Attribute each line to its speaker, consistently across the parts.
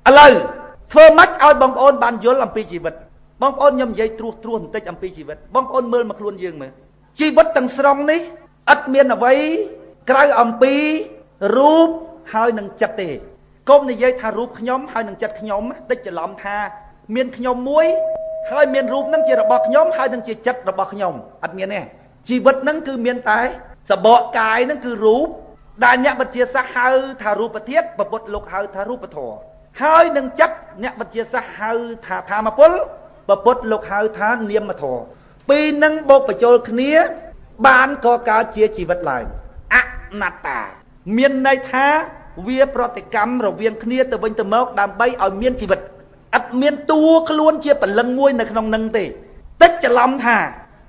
Speaker 1: ឥឡូវធ្វើម៉េចឲ្យបងប្អូនបានយល់អំពីជីវិតបងប្អូនខ្ញុំនិយាយត្រួសបន្តិចអំពីជីវិតបងប្អូនមើលមកខ្លួនយើងមើលជីវិតទាំងស្រុងនេះឥតមានអ្វីក្រៅអំពីរូបហើយនឹងចិត្តទេកុំនិយាយថារូបខ្ញុំហើយនឹងចិត្តខ្ញុំតិចច្រឡំថាមានខ្ញុំមួយហើយមានរូបនឹងជារបស់ខ្ញុំហើយនឹងជាចិត្តរបស់ខ្ញុំអត់មានទេជីវិតនឹងគឺមានតែសបកកាយនឹងគឺរូបដែលអ្នកវិទ្យាសាស្ត្រហៅថារូបធាតុពុទ្ធលោកហៅថារូបធម៌ហើយនឹងចិត្តអ្នកវិទ្យាសាស្ត្រហៅថាធម្មពលពុទ្ធលោកហៅថានាមធម៌ពីរនឹងបូកបញ្ចូលគ្នាបានក៏កើតជាជីវិតឡើងអនត្តាមានន័យថាវាប្រតិកម្មរវាងគ្នាទៅវិញទៅមកដើម្បីឲ្យមានជីវិតអត់មានតួខ្លួនជាពលឹងមួយនៅក្នុងនឹងទេតិចច្រឡំថា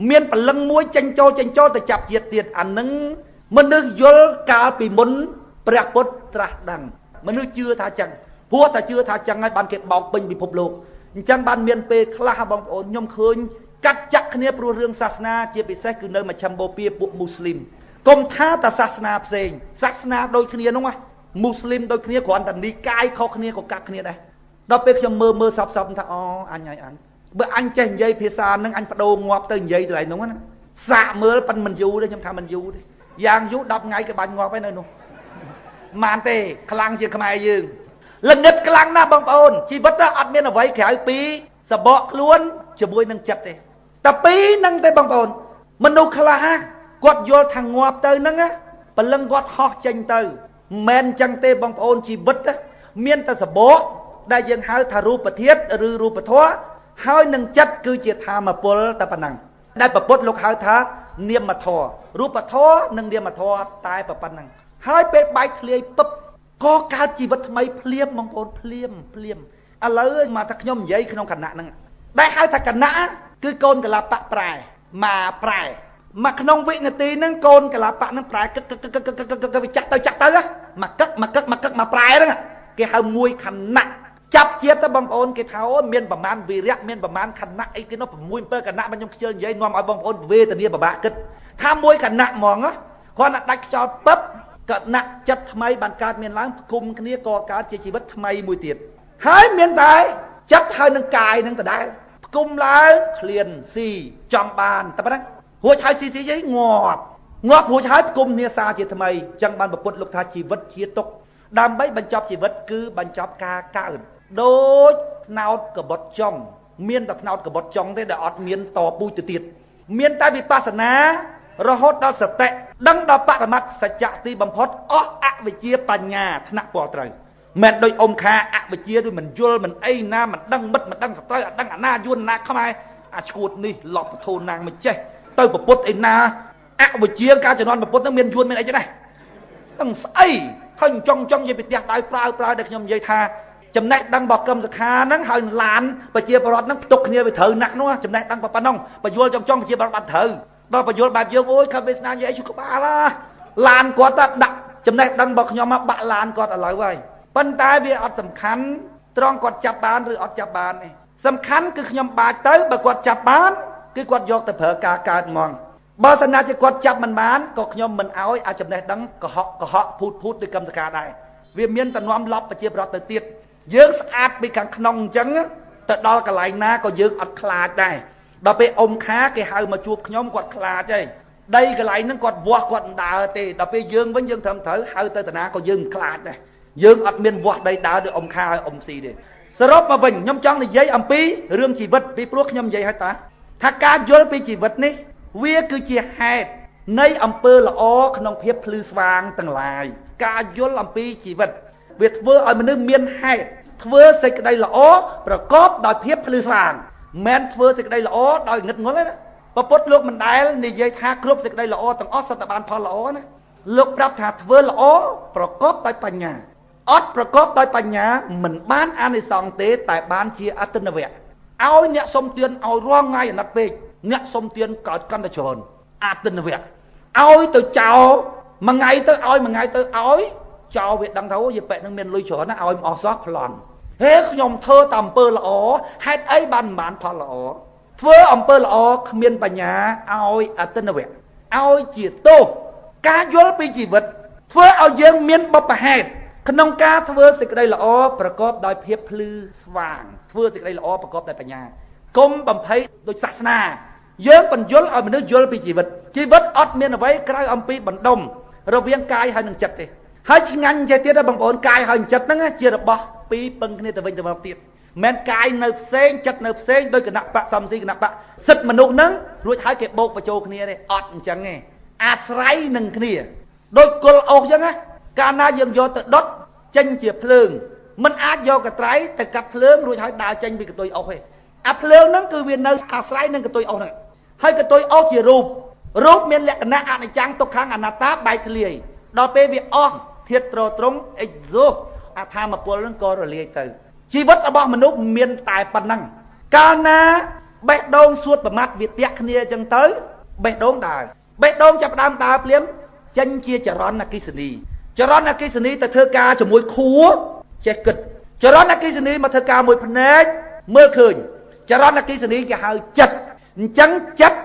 Speaker 1: មានពលឹងមួយចេញចូលទៅចាប់ជាតិទៀតអានឹងមនុស្សយល់កាលពីមុនព្រះពុទ្ធត្រាស់ដឹងមនុស្សជឿថាចឹងព្រោះតែជឿថាចឹងហើយបានគេបោកពេញពិភពលោកអញ្ចឹងបានមានពេលខ្លះបងប្អូនខ្ញុំឃើញកាត់ចាក់គ្នាព្រោះរឿងសាសនាជាពិសេសគឺនៅមជ្ឈិមបូព៌ាពួកមូស្លីមកុំថាតែសាសនាផ្សេងសាសនាដូចគ្នានោះមូស្លីមដូចគ្នាគ្រាន់តែនិកាយខុសគ្នាក៏កាត់គ្នាដែរដល់ពេលខ្ញុំមើលសពថាអូអញហើយអញបើអញចេះនិយាយភាសាហ្នឹងអញបដូរងាប់ទៅនិយាយទៅឯនោះណាសាកមើលប៉ិនមិនយូរទេខ្ញុំថាមិនយូរទេយ៉ាងយូរ10ថ្ងៃក៏បាញ់ងាប់ហើយនៅនោះមិនទេខ្លាំងជាខ្មែរយើងល្ងឹតខ្លាំងណាស់បងប្អូនជីវិតអត់មានអ្វីក្រៅពីសបកខ្លួនជាមួយនឹងចិត្តទេតែពីរហ្នឹងទេបងប្អូនមនុស្សខ្លះគាត់យល់ថាងាប់ទៅហ្នឹងព្រលឹងគាត់ហោះចេញទៅមិនមែនចឹងទេបងប្អូនជីវិតមានតែសបកដែលយើងហៅថារូបធាតុឬរូបធម៌ហើយនឹងចិត្តគឺជាធម្មពលតែប៉ុណ្ណឹងដែលពុទ្ធលោកហៅថានាមធម៌រូបធម៌និងនាមធម៌តែប៉ុណ្ណឹងហើយពេលបែកធ្លាយពឹបក៏កើតជីវិតថ្មីភ្លាមបងប្អូនភ្លាមឥឡូវមកថាខ្ញុំនិយាយក្នុងគណៈហ្នឹងដែលហៅថាគណៈគឺកូនកលាបៈប្រែមកប្រែមកក្នុងវិនាទីហ្នឹងកូនកលាបៈហ្នឹងប្រែកឹកវាចាក់ទៅមកកឹកមកប្រែហ្នឹងគេហៅមួយខណៈចាប់ជាតិទៅបងប្អូនគេថាអូមានប្រមាណវីរៈមានប្រមាណខណៈអីគេនោះ6 7គណៈមកខ្ញុំខ្ជិលនិយាយនាំឲ្យបងប្អូនវេទនាពិបាកគិតថាមួយគណៈហ្មងគាត់ណាដាច់ខ្យល់ពឹបគណៈចិត្តថ្មីបានកើតមានឡើងផ្គុំគ្នាក៏កើតជាជីវិតថ្មីមួយទៀតហើយមានតែចិត្តហើយនឹងកាយនឹងដដែលផ្គុំឡើងឃ្លានស៊ីចង់បានតែប៉ុណ្ណឹងរួចហើយស៊ីយាយងាប់រួចហើយផ្គុំនាសាជាថ្មីអញ្ចឹងបានពុទ្ធលោកថាជីវិតជាទុកដើម្បីបញ្ចប់ជីវិតគឺបញ្ចប់ការកើតដូចថ្នោតកបុតចុងមានតែថ្នោតកបុតចុងទេដែលអត់មានតពូជទៅទៀតមានតែវិបស្សនារហូតដល់សតិដឹងដល់បរមត្តសច្ចៈទីបំផុតអស់អវិជ្ជាបញ្ញាថ្នាក់ពលត្រូវមិនដូចអ៊ំខាអវិជ្ជាដូចមិនយល់មិនអីណាមិនដឹងមិត្តមិនដឹងសត្រូវអត់ដឹងអាណាយួនណាខ្មែរអាឈួតនេះលប់ពធណាងមិនចេះទៅប្រពុតអីណាអវិជ្ជាការជំនាន់ប្រពុតហ្នឹងមានយួនមានអីចឹងដែរដឹងស្អីឃើញចង់និយាយពីផ្ទះដៅប្រើដែលខ្ញុំនិយាយថាចំណេះដឹងរបស់កម្មសខាហ្នឹងហើយឡានប្រជាពលរដ្ឋហ្នឹងផ្ទុកគ្នាវាត្រូវណាស់នោះចំណេះដឹងប៉ុណ្ណឹងបញ្យល់ចង់ប្រជាពលរដ្ឋបានត្រូវដល់បញ្យល់បែបយើងអូយខំវាសនានិយាយអីជួក្បាលឡានគាត់ទៅដាក់ចំណេះដឹងរបស់ខ្ញុំមកបាក់ឡានគាត់ឥឡូវហើយប៉ុន្តែវាអត់សំខាន់ត្រង់គាត់ចាប់បានឬអត់ចាប់បានទេសំខាន់គឺខ្ញុំបាច់ទៅបើគាត់ចាប់បានគឺគាត់យកទៅប្រើការកើតហ្មងបើសិនណាជាគាត់ចាប់មិនបានក៏ខ្ញុំមិនអោយអាចចំណេះដឹងកុហកភូតដូចកម្មសខាដែរវាមានតំណំឡប់ប្រជាប្រដ្ឋទៅទៀតយើងស្អាតពីខាងក្នុងអញ្ចឹងទៅដល់កន្លែងណាក៏យើងអត់ខ្លាចដែរដល់ពេលអ៊ំខាគេហៅមកជួបខ្ញុំគាត់ខ្លាចហើយដីកន្លែងហ្នឹងគាត់វាស់គាត់មិនដើរទេដល់ពេលយើងវិញយើងត្រឹមត្រូវហៅទៅតាណាក៏យើងមិនខ្លាចដែរយើងអត់មានវាស់ដីដើរដូចអ៊ំខាហើយអ៊ំស៊ីទេសរុបមកវិញខ្ញុំចង់និយាយអំពីរឿងជីវិតពីព្រោះខ្ញុំនិយាយឲ្យថាការយល់ពីជីវិតនេះវាគឺជាហេតុនៃអំពើល្អក្នុងភាពភ្លឺស្វាងទាំងឡាយការយល់អំពីជីវិតវាធ្វើឲ្យមនុស្សមានហេតុធ្វើសេចក្តីល្អប្រកបដោយភាពភ្លឺស្វាងមិនធ្វើសេចក្តីល្អដោយងឹតងល់ទេណាព្រះពុទ្ធលោកមិនដែលនិយាយថាគ្រប់សេចក្តីល្អទាំងអស់សុទ្ធតែបានផលល្អណាលោកប្រាប់ថាធ្វើល្អប្រកបដោយបញ្ញាអត់ប្រកបដោយបញ្ញាមិនបានអានិសង្សទេតែបានជាអត្តនវៈឲ្យអ្នកសុំទានឲ្យរងថ្ងៃអាណិតពេកអ្នកសុំទានកើតកាន់តែច្រើនអត្តនវៈឲ្យទៅចោលមួយថ្ងៃទៅឲ្យមួយថ្ងៃទៅឲ្យចោលវាដឹងថាអូយពេកនឹងមានលុយច្រើនណាឲ្យមិនអស់សោះប្លន់ហេខ្ញុំធ្វើតែអំពើល្អហេតុអីបានមិនបានផលល្អធ្វើអំពើល្អគ្មានបញ្ញាឲ្យអត្តនវៈឲ្យជាទោសការយល់ពីជីវិតធ្វើឲ្យយើងមានបុព្វហេតុ ក្នុងការធ្វើសេចក្តីល្អប្រកបដោយភាពភ្លឺស្វាងធ្វើសេចក្តីល្អប្រកបដោយបញ្ញាកុំបំភ័យដោយសាសនាយើងបញ្យល់ឲ្យមនុស្សយល់ពីជីវិតអត់មានអ្វីក្រៅអំពីបណ្ដុំរវាងកាយហើយនិងចិត្តទេហើយឆ្ងាញ់ចេះទៀតបងប្អូនកាយហើយចិត្តហ្នឹងជារបស់ពីរពឹងគ្នាទៅវិញទៅមកទៀតមិនកាយនៅផ្សេងចិត្តនៅផ្សេងដោយគណៈបកសំស៊ីគណៈបកសិទ្ធិមនុស្សហ្នឹងរួចហើយគេបោកបញ្ចូលគ្នាទេអត់អញ្ចឹងទេអាស្រ័យនឹងគ្នាដូចគល់អុសអញ្ចឹងណាកាលណាយើងយកទៅដុតចេញជាភ្លើងមិនអាចយកកត្រៃទៅកាត់ភ្លើងរួចហើយដើរចេញពីកតុយអុសទេអាភ្លើងហ្នឹងគឺវានៅអាស្រ័យនឹងកតុយអុសហ្នឹងហើយកតុយអុសជារូបមានលក្ខណៈអនិច្ចំទុក្ខំអនត្តាបែកធ្លាយដល់ពេលវាអស់ធាតុត្រត្រង់អេកហ្សូអាធម្មពលហ្នឹងក៏រលាយទៅជីវិតរបស់មនុស្សមានតែប៉ុណ្ណឹងកាលណាបេះដូងសួតប្រមាត់វាតាក់គ្នាអញ្ចឹងទៅបេះដូងដើរបេះដូងចាប់ផ្ដើមដើរភ្លាមចេញជាចរន្តអគ្គិសនីទៅធ្វើការជាមួយខួរចេះគិតចរន្តអគ្គិសនីមកធ្វើការមួយភ្នែកមើលឃើញចរន្តអគ្គិសនីគេហៅចិត្តអញ្ចឹងចិត្ត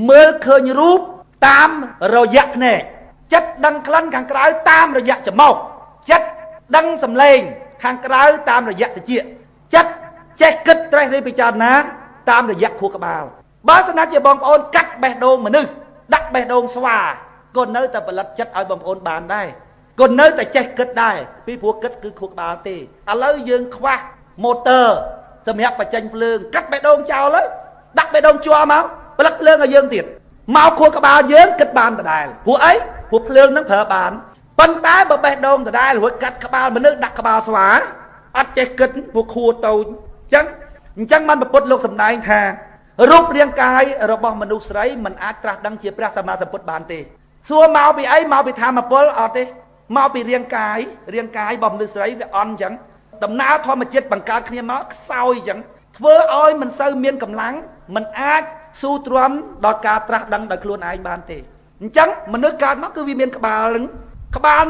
Speaker 1: មើលឃើញរូបតាមរយៈភ្នែកចិត្តដឹងក្លិនខាងក្រៅតាមរយៈច្រមុះចិត្តដឹងសម្លេងខាងក្រៅតាមរយៈត្រចៀកចិត្តចេះគិតត្រេះរិះពិចារណាតាមរយៈខួរក្បាលបើស្នាជាបងប្អូនកាត់បេះដូងមនុស្សដាក់បេះដូងស្វាក៏នៅតែផលិតចិត្តឲ្យបងប្អូនបានដែរក៏នៅតែចេះគិតដែរពីព្រោះគិតគឺខួរក្បាលទេឥឡូវយើងខ្វះម៉ូទ័រសម្រាប់បញ្ចេញភ្លើងកាត់បេះដូងចោលហើយដាក់បេះដូងជាប់មកផលិតភ្លើងឲ្យយើងទៀតមកខួរក្បាលយើងគិតបានដដែលព្រោះអីព្រោះភ្លើងនឹងប្រើបានប៉ុន្តែបើបេះដូងដដែលរួចកាត់ក្បាលមនុស្សដាក់ក្បាលស្វាអត់ចេះគិតព្រោះខួរតូចអញ្ចឹងបានពុទ្ធលោកសម្ដែងថារូបរាងកាយរបស់មនុស្សស្រីមិនអាចត្រាស់ដឹងជាព្រះសម្មាសម្ពុទ្ធបានទេសួរមកពីអីមកពីធម្មពលអត់ទេមកពីរាងកាយរបស់មនុស្សស្រីវាអន់អញ្ចឹងដំណើរធម្មជាតិបង្កើតគ្នាមកខ្សោយអញ្ចឹងធ្វើឲ្យមិនសូវមានកម្លាំងមិនអាចស៊ូទ្រាំដល់ការត្រាស់ដឹងដោយខ្លួនឯងបានទេអញ្ចឹងមនុស្សកើតមកគឺវាមានក្បាលហ្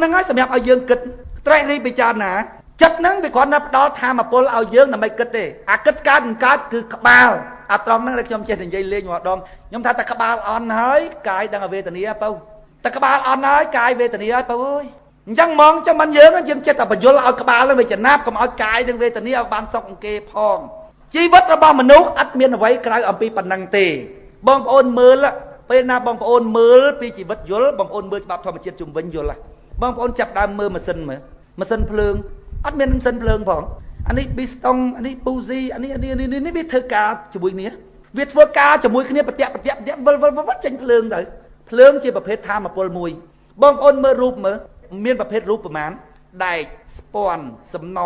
Speaker 1: នឹងហើយសម្រាប់ឲ្យយើងគិតត្រេះរិះពិចារណាចិត្តហ្នឹងវាគ្រាន់តែផ្ដល់ធម្មពលឲ្យយើងដើម្បីគិតទេអាគិតកើតមិនកើតគឺក្បាលអាត្រង់ហ្នឹងដែលខ្ញុំចេះតែនិយាយលេងម្ដងខ្ញុំថាតែក្បាលអន់ហើយកាយដឹងវេទនាបើតែក្បាលអន់ហើយកាយវេទនាហើយបើអើយអញ្ចឹងហ្មងចាំមិនយើងចិត្តតែបញ្យល់ឲ្យក្បាលនឹងវាចំណាប់កុំឲ្យកាយនឹងវេទនាឲ្យបានសុខអង្គេផងជីវិតរបស់មនុស្សអត់មានអ្វីក្រៅអំពីប៉ុណ្ណឹងទេបងប្អូនមើលពេលណាបងប្អូនមើលពីជីវិតយល់បងប្អូនមើលច្បាប់ធម្មជាតិជុំវិញយល់បងប្អូនចាប់ដើមមើលម៉ាស៊ីនភ្លើងអត់មានម៉ាស៊ីនភ្លើងផងអានេះប៊ីស្តុងអានេះពូស៊ីអានេះវាធ្វើការជាមួយគ្នាវាធ្វើការជាមួយគ្នាប្រទាក់វិលចេញភ្លើងទៅភ្លើងជាប្រភេទធម្មពលមួយបងប្អូនមើលរូបមើលមានប្រភេទរូបប្រមាណដែកស្ពាន់សំណ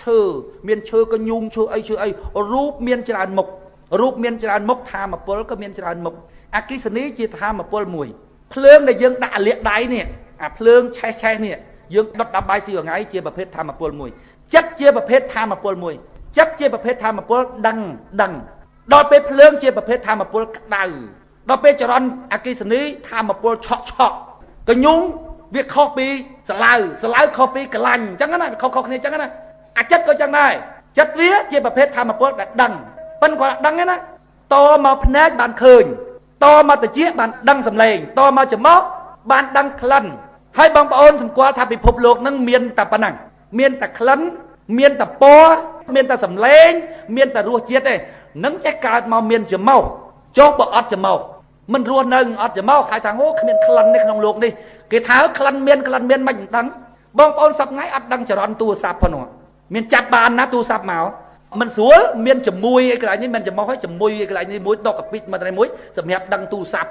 Speaker 1: ឈើមានឈើកញូងឈើអីរូបមានច្រើនមុខធម្មពលក៏មានច្រើនមុខអគ្គិសនីជាធម្មពលមួយភ្លើងដែលយើងដាក់លាកដៃនេះអាភ្លើងឆេះនេះយើងដុតដាំបាយស៊ីថ្ងៃជាប្រភេទធម្មពលមួយចិត្តជាប្រភេទធម្មពលមួយចិត្តជាប្រភេទធម្មពលដឹងដល់ពេលភ្លើងជាប្រភេទធម្មពលក្តៅដល់ពេលចរន្តអគ្គិសនីធម្មពលឆក់កញូងវាខុសពីសាឡៅខុសពីក្លាញ់អញ្ចឹងណាវាខុសគ្នាអញ្ចឹងណាអាចិត្តក៏អញ្ចឹងដែរចិត្តវាជាប្រភេទធម្មពលដែលដឹងប៉ិនគាត់ដឹងទេណាតមកភ្នែកបានឃើញតមកត្រចៀកបានដឹងសម្លេងតមកច្រមុះបានដឹងក្លិនហើយបងប្អូនសម្គាល់ថាពិភពលោកនឹងមានតែប៉ុណ្ណឹងមានតែក្លិនមានតែពណ៌មានតែសម្លេងមានតែរសជាតិទេនឹងចេះកើតមកមានច្រមុះចុះបើអត់ច្រមុះមិនរស់នៅអត់ច្រមុះហៅថាអូគ្មានក្លិននេះក្នុងលោកនេះគេថាក្លិនមានមិនដឹងបងប្អូនសប្ងៃអត់ដឹងចរន្តទូរស័ព្ទផងមានចាប់បានណាទូរស័ព្ទមកមិនស្រួលមានជាមួយឯកន្លែងនេះមិនច្រមុះហើយជាមួយឯកន្លែងនេះមួយដកកាពីតមកតែមួយសម្រាប់ដឹងទូរស័ព្ទ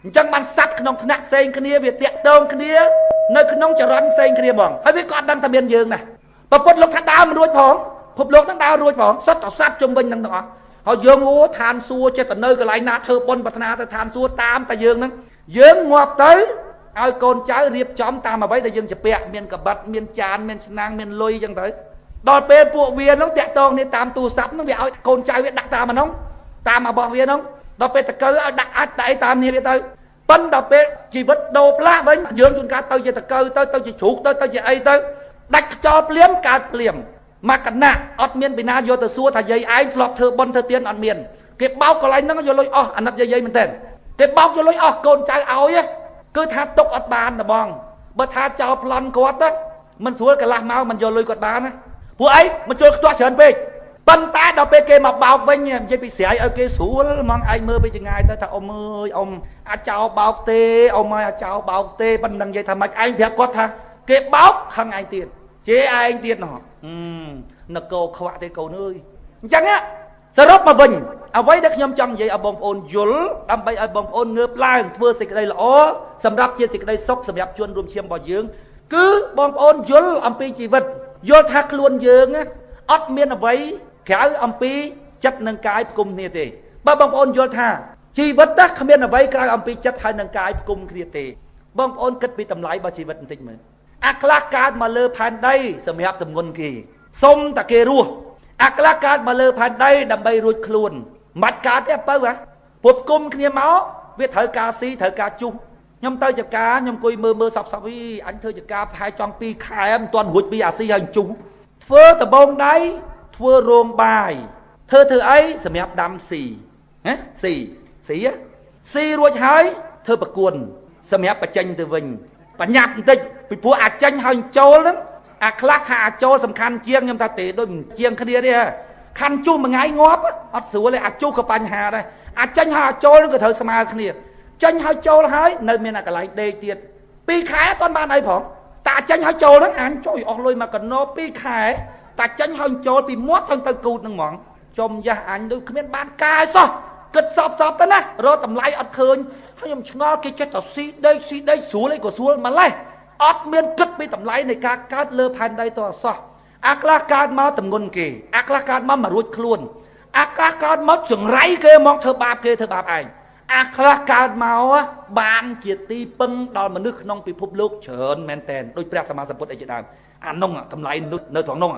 Speaker 1: អញ្ចឹងបានសัตว์ក្នុងថ្នាក់ផ្សេងគ្នាវាតាក់ទងគ្នានៅក្នុងចរន្តផ្សេងគ្នាហ្មងហើយវាក៏អត់ដឹងថាមានយើងដែរប្រពុតលោកថាដើរមិនរួចផងភពលោកនឹងដើររួចផងសុទ្ធតែសัตว์ជុំវិញនឹងទាំងអស់ហើយយើងឋានសួគ៌ចេះតែនៅកន្លែងណាធ្វើបុណ្យប្រាថ្នាទៅឋានសួគ៌តាមតែយើងហ្នឹងយើងងាប់ទៅឲ្យកូនចៅរៀបចំតាមអ្វីដែលយើងជពាក់មានកបិតមានចានមានឆ្នាំងមានលុយអញ្ចឹងទៅដល់ពេលពួកវាហ្នឹងតាក់ទងគ្នាតាមទូរស័ព្ទហ្នឹងវាឲ្យកូនចៅវាដាក់តាមអាហ្នឹងតាមរបស់វាហ្នឹងដល់ពេលតកើឲ្យដាក់អាចតែតាមនេះវាទៅប៉ុន្តែដល់ពេលជីវិតដូរផ្លាស់វិញយើងជួនកាលទៅជាតកើទៅជាជ្រូកទៅជាអីទៅដាច់ខ្យល់ភ្លាមកើតភ្លាមមកកណៈអត់មានពីណាយកទៅសួរថាយាយឯងធ្លាប់ធ្វើបុណ្យធ្វើទានអត់មានគេបោកកន្លែងហ្នឹងយកលុយអស់អាណិតយាយមែនតើគេបោកយកលុយអស់កូនចៅឲ្យគឺថាទុកអត់បានតែបងបើថាចោលប្លន់គាត់ មិនស្រួលកន្លះមកមិនយកលុយគាត់បានណាពួកអីមកចូលខ្ទាស់ច្រើនពេកប៉ុន្តែដល់ពេលគេមកបោកវិញនិយាយពីស្រ័យឲ្យគេស្រួលហ្មងឯងមើលពីចង្ងាយទៅថាអ៊ំអើយអ៊ំអាចោបោកទេអ៊ំអើយអាចោបោកទេប៉ុណ្ណឹងនិយាយថាម៉េចឯងប្រាប់គាត់ថាគេបោកខឹងឯងទៀតជេរឯងទៀតណោះនគរខ្វាក់ទេកូនអើយអញ្ចឹងសរុបមកវិញអ្វីដែលខ្ញុំចង់និយាយឲ្យបងប្អូនយល់ដើម្បីឲ្យបងប្អូនងើបឡើងធ្វើសេចក្តីល្អសម្រាប់ជាសេចក្តីសុខសម្រាប់ជនរួមឈាមរបស់យើងគឺបងប្អូនយល់អំពីជីវិតយល់ថាខ្លួនយើងអត់មានអ្វីក្រៅអំពីចិត្តនិងកាយផ្គុំគ្នាទេបើបងប្អូនយល់ថាជីវិតគ្មានអ្វីក្រៅអំពីចិត្តហើយនិងកាយផ្គុំគ្នាទេបងប្អូនគិតពីតម្លៃរបស់ជីវិតបន្តិចមើលអាខ្លះកើតមកលើផែនដីសម្រាប់ទម្ងន់គេសុំតែគេរស់អាខ្លះកើតមកលើផែនដីដើម្បីរួចខ្លួនមិនកើតទេបើពុតគុំគ្នាមកវាត្រូវការស៊ីត្រូវការជុះខ្ញុំទៅចការខ្ញុំអង្គុយមើលសពអញធ្វើចការប្រហែលចង់2ខែមិនទាន់រួចពីអាស៊ីហើយជុះធ្វើដបងដៃធ្វើរោងបាយធ្វើអីសម្រាប់ដាំស៊ីណាស៊ីរួចហើយធ្វើប្រគួនសម្រាប់បញ្ចេញទៅវិញបញ្ញាប់បន្តិចពីព្រោះអាចចេញហើយចូលហ្នឹងអាខ្លះថាអាចចូលសំខាន់ជាងខ្ញុំថាទេដូចជាងគ្នាទេខាន់ជុះមួយថ្ងៃងាប់អត់ស្រួលទេអាចជុះក៏បញ្ហាដែរអាចចេញហើយអាចចូលហ្នឹងក៏ត្រូវស្មើគ្នាចេញហើយចូលហើយនៅមានអាកន្លែងដេកទៀត2ខែអត់បានអីផងតាចេញហើយចូលហ្នឹងអញជួយអស់លុយមកកណោ2ខែតាចេញហើយចូលពីមាត់ទៅគូតហ្នឹងហ្មងចំយ៉ាស់អញដូចគ្មានបានកាយសោះគិតសពទៅណារកតម្លៃអត់ឃើញហើយខ្ញុំឆ្ងល់គេចេះតែស៊ីដីស្រួលអីក៏ស្រួលម្លេះអត់មានគិតពីតម្លៃនៃការកើតលើផែនដីតអសោះអាខ្លះកើតមកទម្ងន់គេអាខ្លះកើតមករួចខ្លួនអាខ្លះកើតមកចង្រៃគេមកធ្វើបាបគេធ្វើបាបឯងអាខ្លះកើតមកបានជាទីពឹងដល់មនុស្សក្នុងពិភពលោកច្រើនមែនតែនដូចព្រះសម្មាសម្ពុទ្ធអីជាដើមអានោះតម្លៃនៅត្រង់នោះ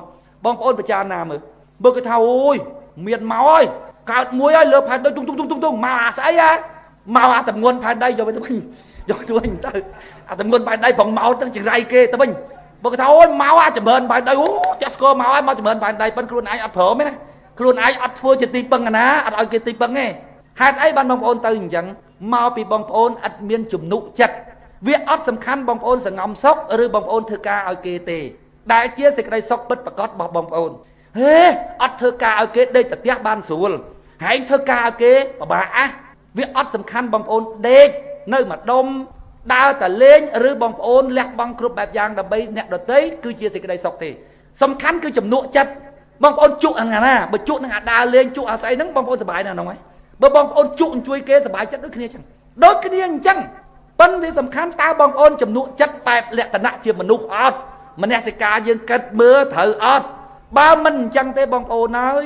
Speaker 1: បងប្អូនពិចារណាមើលបើគេថាអូយមានមកហើយកើតមួយហើយលើផែនដីទុំមកអាស្អីមកអាទម្ងន់ផែនដីយកទៅវិញទៅអាទម្ងន់ផែនដីប្រងមកទាំងចង្រៃគេទៅវិញបើគេថាអូយមកអាចម្រើនផែនដីអូចាស់ស្គរមកហើយមកចម្រើនផែនដីប៉ុន្តែខ្លួនឯងអត់ព្រមទេណាខ្លួនឯងអត់ធ្វើជាទីពឹងណាអត់ឲ្យគេទីពឹងទេហេតុអីបានបងប្អូនទៅអញ្ចឹងមកពីបងប្អូនអត់មានជំនុកចិត្តវាអត់សំខាន់បងប្អូនសង្ងំសុខឬបងប្អូនធ្វើការឲ្យគេទេដែលជាសេចក្តីសុខពិតប្រាកដរបស់បងប្អូនហេអត់ធ្វើការឲ្យគេដេកទៅផ្ទះបានស្រួលហើយធ្វើការឲ្យគេពិបាកវាអត់សំខាន់បងប្អូនដេកនៅម្ដុំដើរតែលេងឬបងប្អូនលះបង់គ្រប់បែបយ៉ាងដើម្បីអ្នកដទៃគឺជាសេចក្តីសុខទេសំខាន់គឺជំនុកចិត្តបងប្អូនជក់អាណាបើជក់នឹងអាដើរលេងជក់អាស្អីហ្នឹងបងប្អូនសប្បាយណាស់ហ្នឹងហើយបើបងប្អូនជក់ជួយគេសប្បាយចិត្តដូចគ្នាអញ្ចឹងប៉ុន្តែវាសំខាន់តើបងប្អូនជំនុកចិត្តបែបលក្ខណៈជាមនុស្សអត់មនសិការយើងគិតមើលត្រូវអត់បើមិនអញ្ចឹងទេបងប្អូនហើយ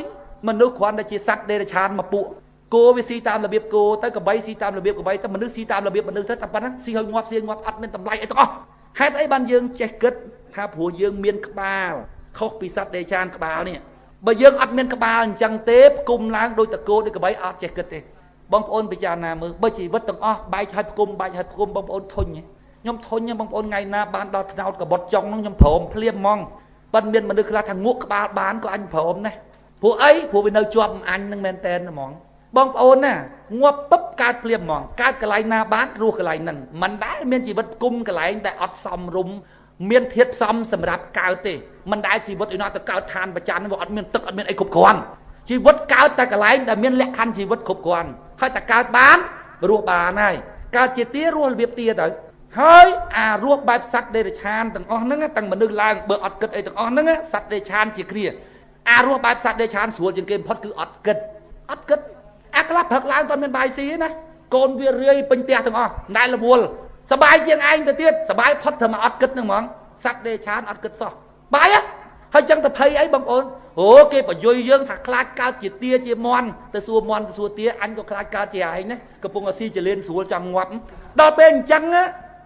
Speaker 1: មនុស្សគ្រាន់តែជាសត្វដេរឆានមកពួកគោវាស៊ីតាមរបៀបគោទៅកបីស៊ីតាមរបៀបកបីទៅមនុស្សស៊ីតាមរបៀបមនុស្សទៅតែប៉ុណ្ណឹងស៊ីហើយងាប់អត់មានតម្លៃអីទាំងអស់ហេតុអីបានយើងចេះគិតថាព្រោះយើងមានក្បាលខុសពីសត្វដេរឆានក្បាលនេះបើយើងអត់មានក្បាលអញ្ចឹងទេផ្គុំឡើងដោយតកោដូចកបីអត់ចេះគិតទេបងប្អូនពិចារណាមើលបើជីវិតទាំងអស់បែកហើយផ្គុំបងប្អូនធុញខ្ញុំធុញបងប្អូនថ្ងៃណាបានដល់ថ្នោតកបុតចុងហ្នឹងខ្ញុំព្រមភ្លាមហ្មងប៉ុន្តែមានមនុស្សខ្លះថាងក់ក្បាលបានក៏អញព្រមដែរព្រោះអីព្រោះវានៅជាប់អញហ្នឹងមែនតែនហ្មងបងប្អូនណាងាប់ពឹបកើតភ្លាមហ្មងកើតកន្លែងណាបានរស់កន្លែងហ្នឹងមិនដែលមានជីវិតគុំកន្លែងដែលអត់សមរម្យមានធាតុផ្សំសម្រាប់កើតទេមិនដែលជីវិតឯណាទៅកើតឋានប្រច័នវាអត់មានទឹកអត់មានអីគ្រប់គ្រាន់ជីវិតកើតតែកន្លែងដែលមានលក្ខខណ្ឌជីវិតគ្រប់គ្រាន់ហើយតែកើតបានរស់បានហើយកើតជាទារស់របៀបទាទៅហើយអារស់បែបសត្វដេរឆានទាំងអស់ហ្នឹងទាំងមនុស្សឡើងបើអត់គិតអីទាំងអស់ហ្នឹងសត្វដេរឆានជាគ្រាអារស់បែបសត្វដេរឆានស្រួលជាងគេបំផុតគឺអត់គិតអាខ្លះព្រឹកឡើងតើមានបាយស៊ីណាកូនវារាយពេញផ្ទះទាំងអស់ណែរវល់សបាយជាងឯងទៅទៀតសបាយផុតតែមកអត់គិតហ្នឹងហ្មងសត្វដេរឆានអត់គិតសោះបាយហើយចឹងទៅភ័យអីបងប្អូនអូគេបយុយយើងថាខ្លាចកើតជាទាជាមន់ទៅសួរមន់ទៅសួរទាអញក៏ខ្លាចកើតជាឯងណាកំពុងតែស៊ីចលៀនស្រួលចង់ងាប់ដល់ពេលអញ្ចឹង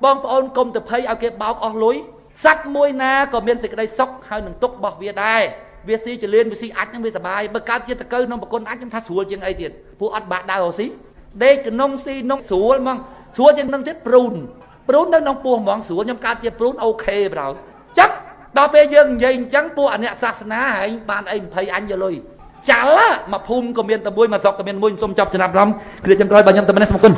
Speaker 1: បងប្អូនកុំទៅភ័យឲ្យគេបោកអស់លុយសត្វមួយណាក៏មានសេចក្តីសុខហើយនឹងទុក្ខរបស់វាដែរវាស៊ីចលៀនវាស៊ីអាចនឹងវាសបាយបើកើតជាតកៅក្នុងប្រគុណអាចខ្ញុំថាស្រួលជាងអីទៀតព្រោះអត់បាក់ដៅស៊ីដេកក្នុងស៊ីនំស្រួលហ្មងស្រួលជាងនឹងទៀតព្រូននៅក្នុងពោះហ្មងស្រួលខ្ញុំកើតជាព្រូនអូខេប្រោចឹងដល់ពេលយើងនិយាយអញ្ចឹងពួកអអ្នកសាសនាហែងបានអី20អញយកលុយចាល់មកភូមិក៏មានតែមួយមកស្រុកក៏មានមួយសូមចាប់ចំណាប់ឡំគ្រាចំក្រោយបើខ្ញុំតែម្នេះសូមគុណ